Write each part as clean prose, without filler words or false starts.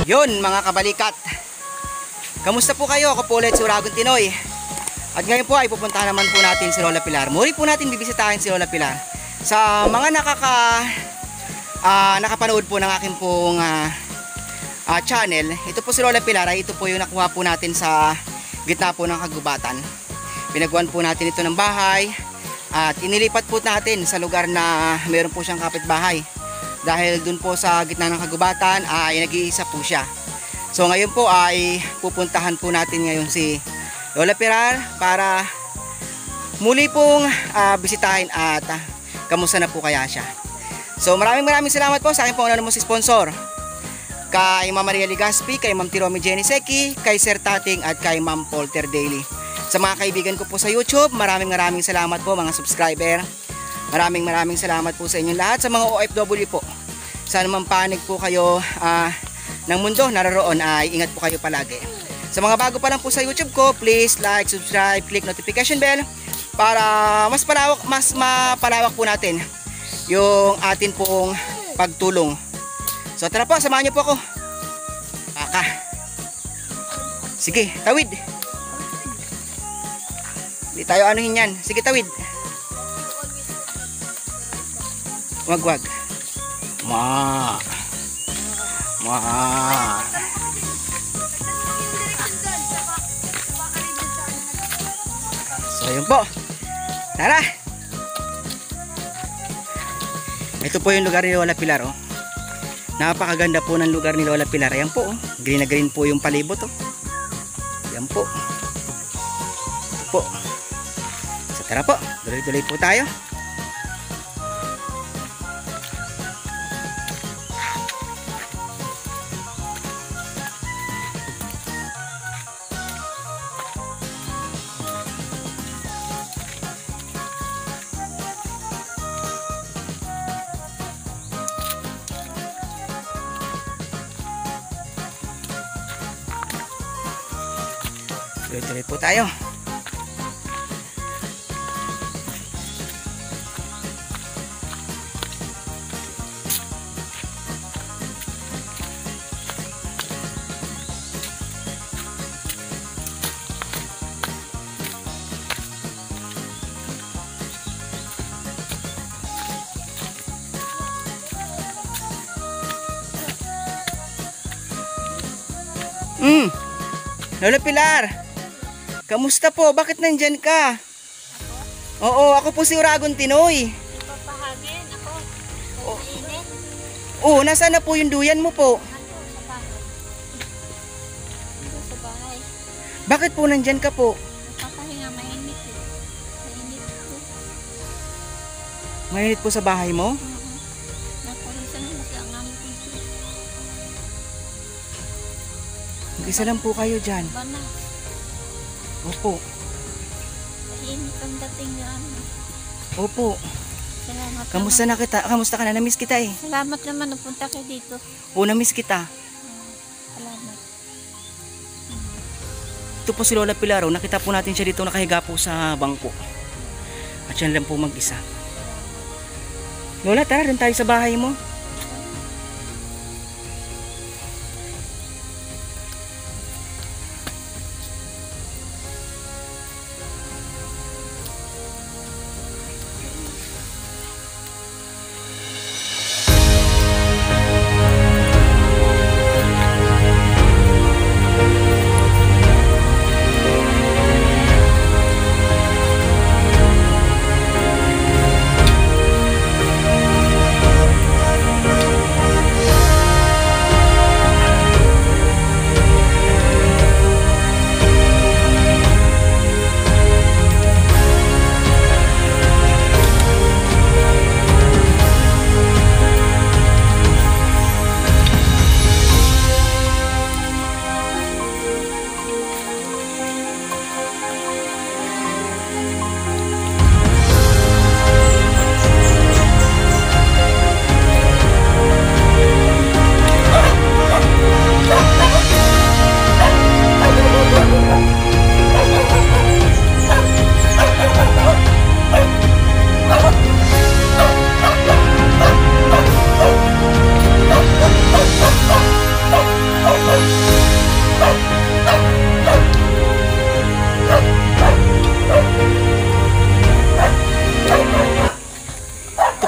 Yun mga kabalikat, kamusta po kayo? Ako po ulit si Uragon Tinoy. At ngayon po ay pupuntahan naman po natin si Lola Pilar. Muli po natin bibisitahin si Lola Pilar. Sa mga nakapanood po ng aking pong channel, ito po si Lola Pilar ay ito po yung nakuha po natin sa gitna po ng kagubatan. Pinagawan po natin ito ng bahay at inilipat po natin sa lugar na mayroon po siyang kapitbahay. Dahil dun po sa gitna ng kagubatan ay nag-iisa po siya. So ngayon po ay pupuntahan po natin ngayon si Lola Pilar para muli pong bisitahin at kamusta na po kaya siya. So maraming salamat po sa aking pong anonymous sponsor. Kay Ma'am Maria Ligaspi, kay Ma'am Tiromi Jenny Seki, kay Sir Tating at kay Ma'am Polter Daily. Sa mga kaibigan ko po sa YouTube, maraming salamat po mga subscriber. Maraming salamat po sa inyong lahat. Sa mga OFW po, sana man panig po kayo ng mundo naroon ay ingat po kayo palagi. Sa mga bago pa lang po sa YouTube ko, please like, subscribe, click notification bell para mas mapalawak po natin yung atin pong pagtulong. So tara po, samahan niyo po ako. Sige, tawid. Hindi tayo anuhin yan. Sige, tawid. Wag. Ma. So yun po. Tara. Ito po yung lugar ni Lola Pilar, oh. Napakaganda po ng lugar ni Lola Pilar. Ayan po, oh. Green na green po yung palibot, oh. Ayan po. Ito po. So tara po, tuloy po tayo. Tuloy po tayo. Lola Pilar, kamusta po? Bakit nandyan ka? Oo, ako po si Uragon Tinoy. Papahagin ako. Init. Oo, nasaan na po yung duyan mo po? Sa bahay. Bakit po nandyan ka po? Nagpapahinga, mainit eh. Mainit po. Mainit po sa bahay mo? Napawisan mo sa aming pinto. Mag-isa lang po kayo dyan. Bana. Opo. Init ang dating na ano. Opo. Salamat Kamusta na kita? Kamusta ka na? Namiss kita eh. Salamat naman napunta kayo dito. Oo, namiss kita. Salamat. Ito po si Lola Pilar. Nakita po natin siya dito nakahiga po sa bangko. At siya lang po mag-isa. Lola, tara rin tayo sa bahay mo.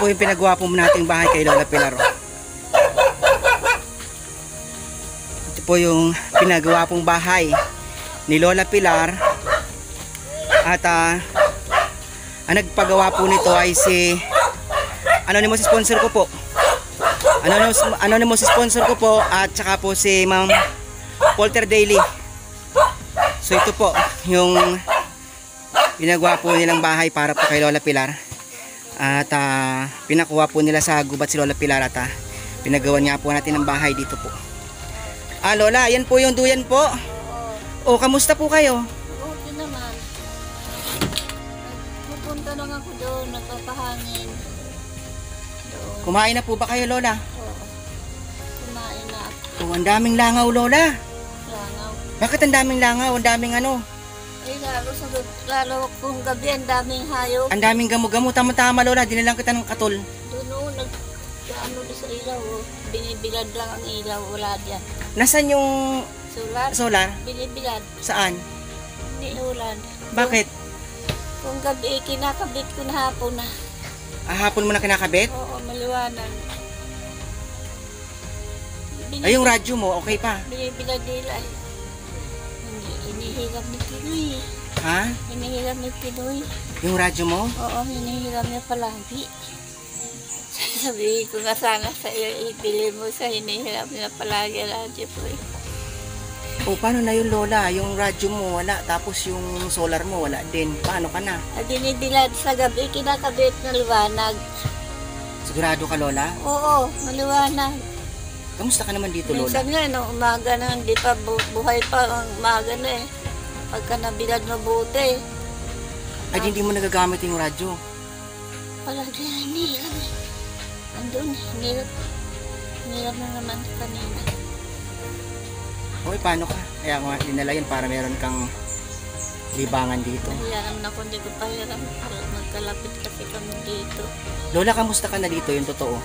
po yung pinagawa po nating bahay kay Lola Pilar. Ito po yung pinagawa pong bahay ni Lola Pilar. At ang nagpagawa po nito ay si anonymous sponsor ko po. Anonymous sponsor ko po at saka po si Ma'am Polter Daily. So ito po yung pinagawa po nilang bahay para po kay Lola Pilar. At pinakuha po nila sa gubat si Lola Pilar at pinagawa nga po natin ng bahay dito po. Lola, yan po yung duyan po. O, kamusta po kayo? Okay naman. Pupunta lang ako doon, nagpapahangin. Doon. Kumain na po ba kayo, Lola? Oo. Kumain na ako. O, ang daming langaw, Lola. Langaw. Bakit ang daming langaw? Ang daming ano? Lalo kung gabi, ang daming hayop. Ang daming gamo-gamo. Tama-tama, Lola. Dinilang kita ng katol. Doon ano di sa ilaw, binibilad lang ang ilaw, wala dyan. Nasaan yung Solar, solar? binibilad, Saan? hindi ulan. Bakit? Kung gabi, kinakabit ko na hapon na. Hapon mo na kinakabit? Oo, maliwanag. Ay, yung radyo mo, okay pa? Binibilad nila. Hinihilap ni Pinoy. Ha? Hinihilap ni Pinoy. Yung radyo mo? Oo, hinihilap niya palagi. Sabihin ko nga sana sa iyo, ibili mo sa hinihilap niya palagi radyo po eh. O, paano na yun, Lola? Yung radyo mo, wala. Tapos yung solar mo, wala din. Paano ka na? Binibilad sa gabi, kinakabit na liwanag. Sigurado ka, Lola? Oo, maliwanag. Kamusta ka naman dito, Lola? Minsan nga, no, umaga na, hindi pa buhay pa ang umaga na eh. Pagka nabilad mabuti. Ay, hindi mo nagagamit yung radyo. Palagi na hinihilap eh. Andun, hinihilap. Hinihilap na naman kanina. Okay, paano ka? Kaya nga, dinala yun para meron kang libangan dito. Kaya naman ako, hindi ko pahiram. Magkalapit kasi kami dito. Lola, kamusta ka na dito? Yung totoo.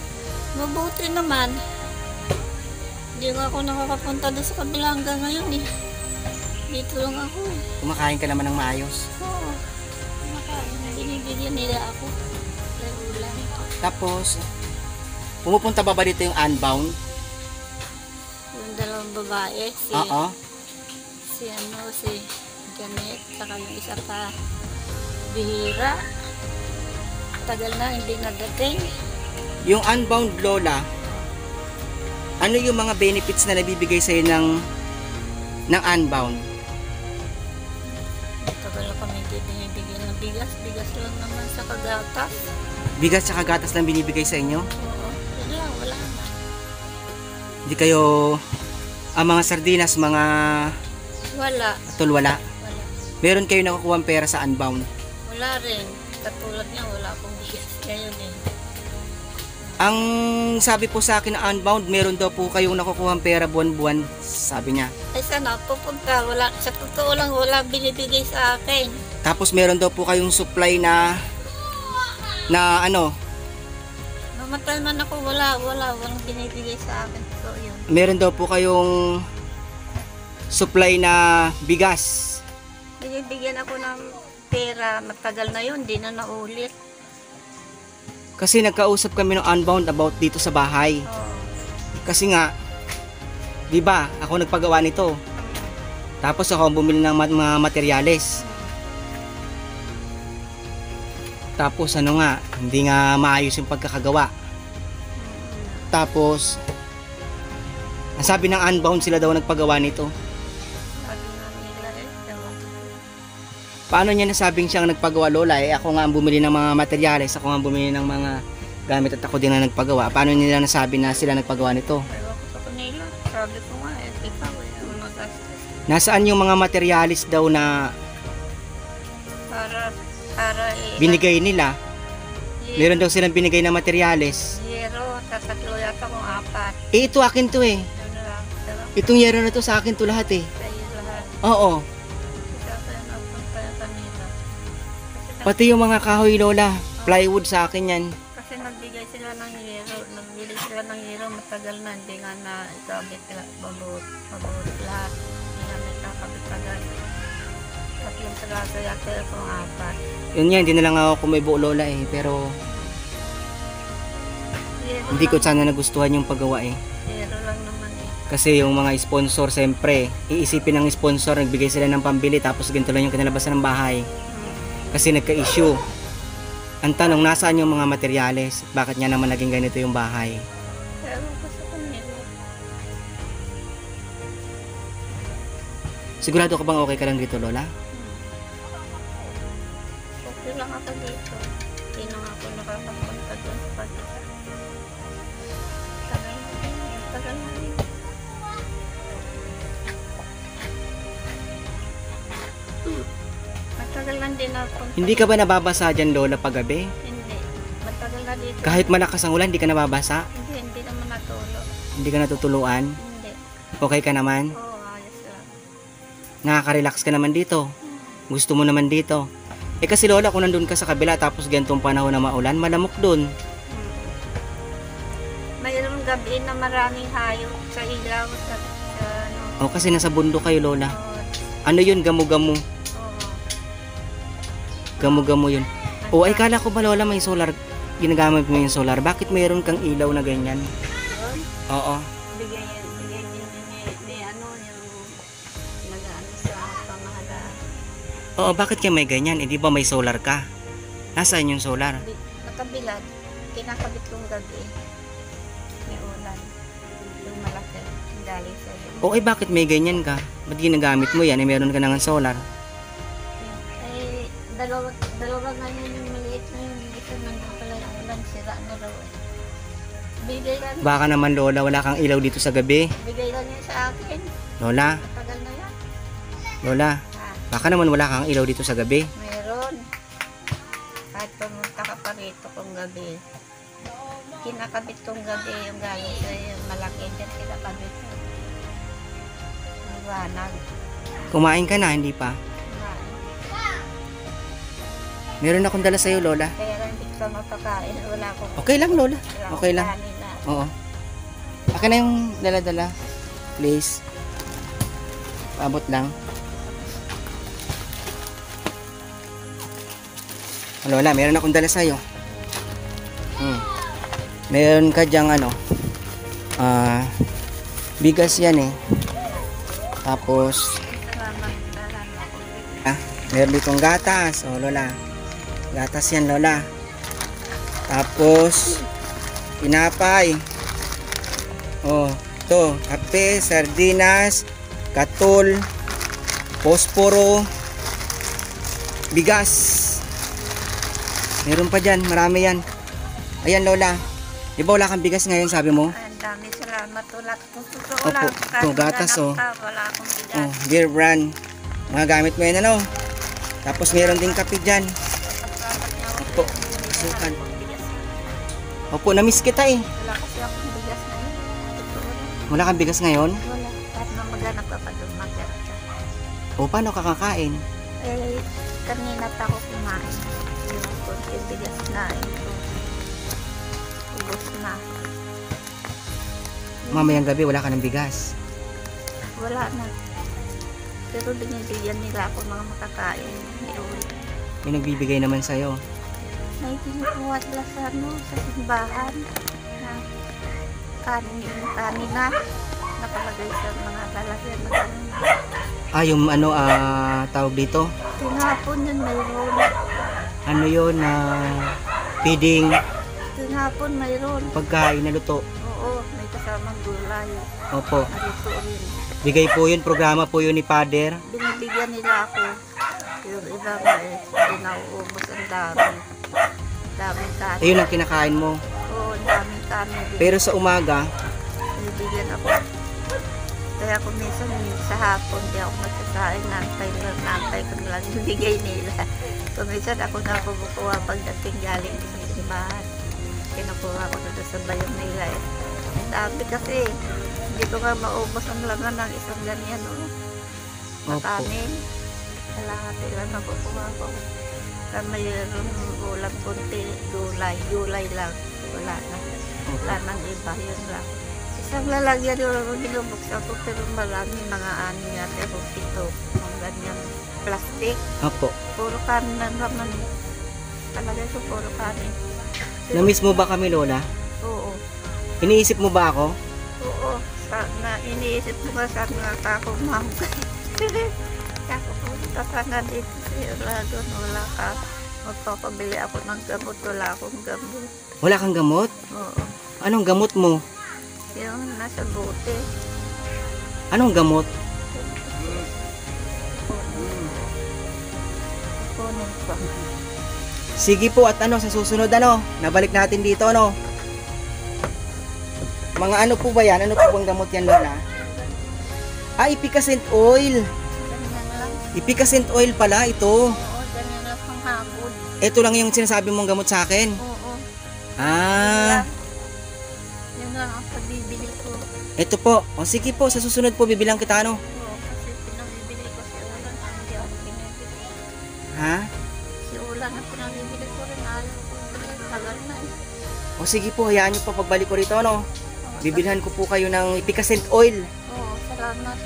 Mabuti naman. Hindi nga ako nakakapunta doon sa kabila hanggang ngayon eh. Dito lang ako eh. Kumakain ka naman ng maayos. Oo. Binibigyan nila ako. Ulan. Tapos, pumupunta ba dito yung Unbound? Yung dalawang babae, Oo. si Janet, saka yung isa pa, bihira. Tagal na, hindi nadating. Yung Unbound, Lola, ano yung mga benefits na nabibigay sa'yo ng Unbound? Tagal na kami hindi binibigyan ng bigas. Bigas lang naman sa kagatas. Bigas at gatas lang binibigay sa inyo? Oo, wala na. Hindi kayo, ang mga sardinas, mga Wala. tulwala, Wala. meron kayo nakukuha pera sa Unbound? Wala rin. Katulad niya, wala akong bigas. Ngayon eh. Ang sabi po sa akin na Unbound, meron daw po kayong nakukuha pera buwan-buwan, sabi niya. Ay sana pupunta, wala, sa totoo lang wala binibigay sa akin. Tapos meron daw po kayong supply na ano, Mamatay man ako, walang binibigay sa akin. So yun. meron daw po kayong supply na bigas. Binibigyan ako ng pera, matagal na yun, di na naulit. Kasi nagkausap kami ng Unbound about dito sa bahay. Oo. Kasi nga, di ba, ako nagpagawa nito. Tapos ako ang bumili ng mga materyales. Tapos ano nga, hindi nga maayos yung pagkakagawa. Tapos, ang sabi ng Unbound, sila daw nagpagawa nito. Sabi nga nila eh, ewan ko. Paano niya nasabing siyang nagpagawa, Lola? Ako nga ang bumili ng mga materyales, ako nga ang bumili ng mga gamit at ako din ang nagpagawa. Paano nila nasabi na sila nagpagawa nito? Ewan ko sa kanila. Sabi ko nga eh, ikaw eh, ang magastos. Nasaan yung mga materyales daw na Para eh, binigay nila? Meron daw silang binigay na materyales. 0, tatlo yata kung 4. Eh, ito akin to eh. Yun lang, sarap Itong yero na to sa akin to lahat eh. kayo lahat. Oo. Ikaw tayo napunta yung kanila. Pati yung mga kahoy, Lola. Plywood sa akin yan. Kasi nagbigay sila ng hero, nagbili sila ng hero, matagal na, hindi nga na ikabit mabuot lahat. Hindi nga may kakabit agad. Tatlong talaga yata kung 4. Yun yan, hindi na lang ako kumibo, Lola eh. Pero Zero Hindi ko lang. sana nagustuhan yung paggawa eh. Zero lang naman eh. Kasi yung mga sponsor, siyempre, iisipin ng sponsor, nagbigay sila ng pambili, tapos ganito lang yung kinalabasan ng bahay. Kasi nagka-issue. Ang tanong, nasaan yung mga materyales? Bakit nga naman naging ganito yung bahay? Pero ko sa kanila. Sigurado ka bang okay ka lang dito, Lola? Okay lang ako dito. Hindi na nga ako nakakapunta doon sa pagkita. Tagal na rin. Matagal lang din ako. Hindi ka ba nababasa dyan, Lola, paggabi? Hindi. Matagal na dito. Kahit malakas ang ulan, hindi ka nababasa? Hindi naman natulo. Hindi ka natutuluan? Hindi. Okay ka naman? Oo, ayos lang. Nakaka-relax ka naman dito? Gusto mo naman dito? Eh kasi Lola, kung nandun ka sa kabila tapos gantong panahon na maulan, malamok dun. Mayroong gabi na maraming hayop sa ilaw sa ano. O kasi nasa bundok kayo, Lola. Oo. Ano yun? Gamu-gamu. Oo. Gamu-gamu yun. O ay kala ko ba, Lola, may solar? Ginagamit mo yung solar. Bakit mayroon kang ilaw na ganyan? Yun. Oo. Bigay din ni ano yung nag-ano sa pamahalaan. Oo, bakit kayo may ganyan? Eh di ba may solar ka? Nasaan yung solar? Nakabilad. Kinakabit kong gabi. May ulan. Yung malaki. Galing sa iyo. O ay bakit may ganyan ka? Ba't ginagamit mo yan? Eh meron ka nang solar. Eh, dalawa ganyan yung maliit na yung isa nandun pala yung ulan. Sira na raw eh. Bigay lang. Baka naman, Lola, wala kang ilaw dito sa gabi. Bigay lang yun sa akin. Lola, Matagal na yan. Lola, Ah, baka naman wala kang ilaw dito sa gabi. mayroon. Kahit pumunta ka pa rito kung gabi. Kinakabit kong gabi yung galing sa yung malaki dyan. Kinakabit ko. Liwanag. Kumain ka na, hindi pa? Meron akong dala sa'yo, Lola. Kaya lang hindi ka mapakain. Wala akong Okay lang, Lola. wala Okay akong lang. kanin na. Oo. Akin na yung dala-dala. Please. Paabot lang. Lola, meron akong dala sa'yo. Meron ka dyang ano, bigas yan eh. Tapos, Salamat ako. meron ditong gatas. O, Lola. Gatas yan, Lola. Tapos, tinapay. O, ito. Kape, sardinas, katul, posporo, bigas. Meron pa dyan. Marami yan. Ayan, Lola. Di ba wala kang bigas ngayon, sabi mo? Ay, ang dami salamat. Wala kung totoo Opo. lang. Ito, gatas, oh. Wala akong bigas. Oh, Beer Brand. Mga gamit mo yan, ano? Tapos meron din kape dyan. Opo. Sukan. Opo, namiss kita eh. Wala kasi akong bigas na yun. Totoo lang. Wala kang bigas ngayon? Wala. Kahit na maghanap ka pa doon, maghanap ka. O, paano ka kakain? Eh, kanina pa ako kumain. Yung konti bigas na ubos na. Mamayang gabi, wala ka ng bigas. Wala na. Pero binibigyan nila ako mga makakain. May uwi. May nagbibigay naman sa'yo. May kinukuha sila sa ano, sa simbahan. Na kanin na. Nakalagay sa mga lalagyan na kanin. Yung ano, tawag dito? Tinapon yun, mayroon. Ano yun, feeding, Tinapon, mayroon. pagkain na luto. Oo, may kasamang gulay. Opo. Narito rin. Bigay po yun, programa po yun ni Father. Binibigyan nila ako. Yung iba nga eh, hindi nauubos ang dami. Daming kanin. Ayun ang kinakain mo. Oo, ang daming kanin. Pero sa umaga, Binibigyan ako. Kaya kung minsan sa hapon, di ako magsasain, nantay ko na lang yung bigay nila. Kung minsan ako na kukuha pagdating galing sa simbahan. Kinukuha ko na doon sa bayong nila eh. Ang dami kasi, hindi ko nga maubos ang laman ng isang ganyan. Oh. Opo. Makanin. Kalahati lang nakukuha ko. Kaya mayroon ulam kunti, gulay lang. Wala na. Wala nang iba, yun lang. Isang lalagyan yung binubuksan ko, pero marami mga ani natin kung pito. Mga ganyan plastic. opo. Puro kanin na naman. Talaga ito, puro kanin. Na-miss mo ba kami, Lola? Oo. Iniisip mo ba ako? Oo, sana iniisip mo ba sana ako mamay. Ako punta sana dito sa Iragon, wala ka. Magpapabili ako ng gamot, wala akong gamot. Wala kang gamot? Oo, Anong gamot mo? yung nasa bote. Anong gamot? Kunin pa. Sige po, at sa susunod nabalik natin dito Mga ano po ba yan? Ano po bang gamot yan, Lola? Ipicacent oil. Ganyan lang. Ipicacent oil pala ito. Oo, ganyan lang ang hapon. Ito lang yung sinasabi mong gamot sa akin. Oo. Yun lang ang pagbibili ko. Ito po. O sige po, sa susunod po bibilang kita Oo, kasi pinabibili ko si Ulan, hindi ako pinabili. Ha? Si Ulan ang pinabibili ko rin, ayaw ko. Tagal na eh. O sige po, hayaan nyo po pagbalik ko rito Oo, Bibilhan ko po kayo ng ipicacent oil Oo, salamat.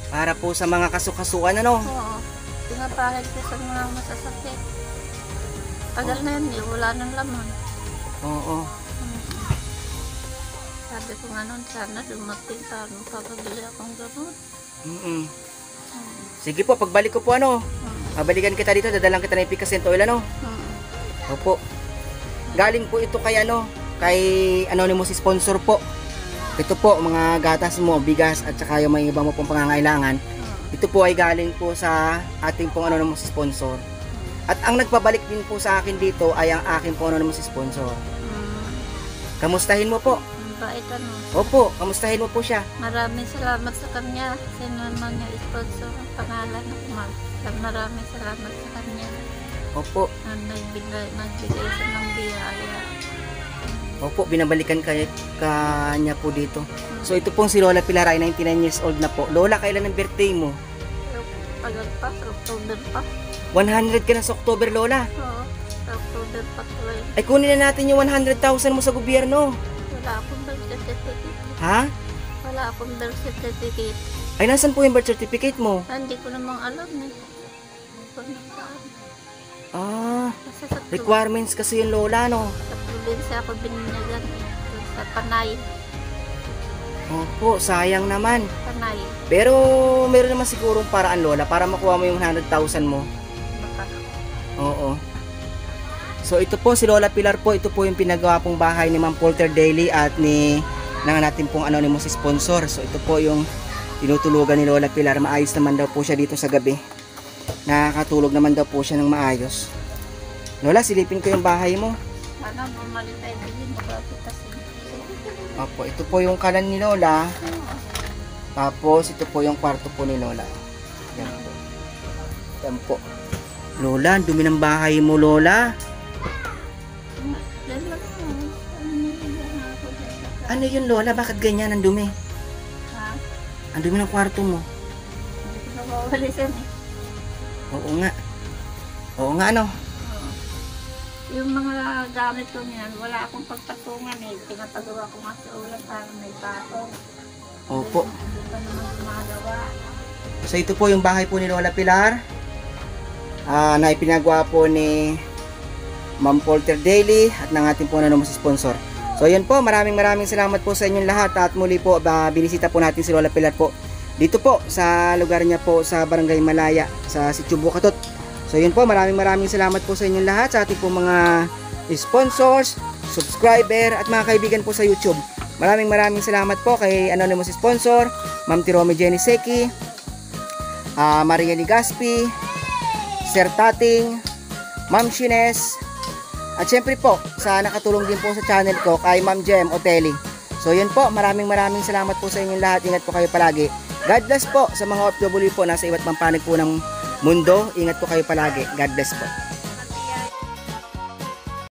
para po sa mga kasukasuan Oo, pinapahid ko sa mga masasakit. Tagal na yun eh, wala nang laman. Oo. Sabi ko nga nun, sana dumating para magpapabili akong gamot. Mm-mm. Sige po, pagbalik ko po babalikan kita dito, dadalang kita ng ipicacent oil Opo. Galing po ito kay kay anonymous sponsor po. Ito po, mga gatas mo, bigas at saka yung mga iba mo pong pangangailangan. Ito po ay galing po sa ating pong anonymous sponsor. At ang nagpabalik din po sa akin dito ay ang aking pong anonymous sponsor. Kamustahin mo po? Bait Opo, kamustahin mo po siya. Maraming salamat sa kanya. Sino naman yung sponsor ang pangalan ng Maraming salamat sa kanya. Opo. Nagbigay siya ng biyaya. Opo, binabalikan kanya po dito. So ito pong si Lola Pilar ay 99 years old na po. Lola, kailan ang birthday mo? Tagal pa, sa October pa. 100 ka na sa October, Lola. Oo, sa October pa tuloy. Ay kunin na natin yung 100,000 mo sa gobyerno. Wala akong birth certificate. Ha? Wala akong birth certificate. Ay nasan po yung birth certificate mo? Hindi ko namang alam eh. Kung saan. Kasi sa Requirements kasi yung Lola, Sa probinsya ako bininyagan. Sa Panay. Opo, sayang naman. Panay. Pero meron naman sigurong paraan, Lola, para makuha mo yung 100,000 mo. Baka. Oo. So ito po si Lola Pilar po, ito po yung pinagawa pong bahay ni Ma'am Polter Daily at ng natin pong anonymous sponsor. So ito po yung tinutulugan ni Lola Pilar. Maayos naman daw po siya dito sa gabi. Nakakatulog naman daw po siya ng maayos. Lola, silipin ko yung bahay mo. Sana bumalik tayo din. Makapitasin. Opo, ito po yung kanan ni Lola. Tapos ito po yung kwarto po ni Lola. Yan po. Yan po. Lola, ang dumi ng bahay mo, Lola. Ano yun, Lola? Bakit ganyan ang dumi? Ha? Ang dumi ng kwarto mo. Hindi ko nawawalisan eh. Oo nga. Oo nga, Yung mga gamit ko niyan, wala akong pagpatungan eh. Pinapagawa ko nga sa ulan para may patong. Opo. Hindi pa naman gumagawa. So ito po yung bahay po ni Lola Pilar. Na ipinagawa po ni Ma'am Polter Daily at ng ating po anonymous sponsor. So yan po, maraming salamat po sa inyong lahat at muli po binisita po natin si Lola Pilar po dito po sa lugar niya po sa Barangay Malaya sa Sitio Bukatot. So yun po, maraming salamat po sa inyong lahat, sa ating po mga sponsors, subscriber at mga kaibigan po sa YouTube. Maraming salamat po kay anonymous sponsor, Ma'am Tirome Jenny Seki, Maria Ligaspi, Sir Tating, Ma'am Shines, at syempre po sa nakatulong din po sa channel ko kay Ma'am Jem Otelli. So yun po, maraming salamat po sa inyong lahat. Ingat po kayo palagi. God bless po sa mga OFW po nasa iba't ibang panig po ng mundo. Ingat po kayo palagi. God bless po.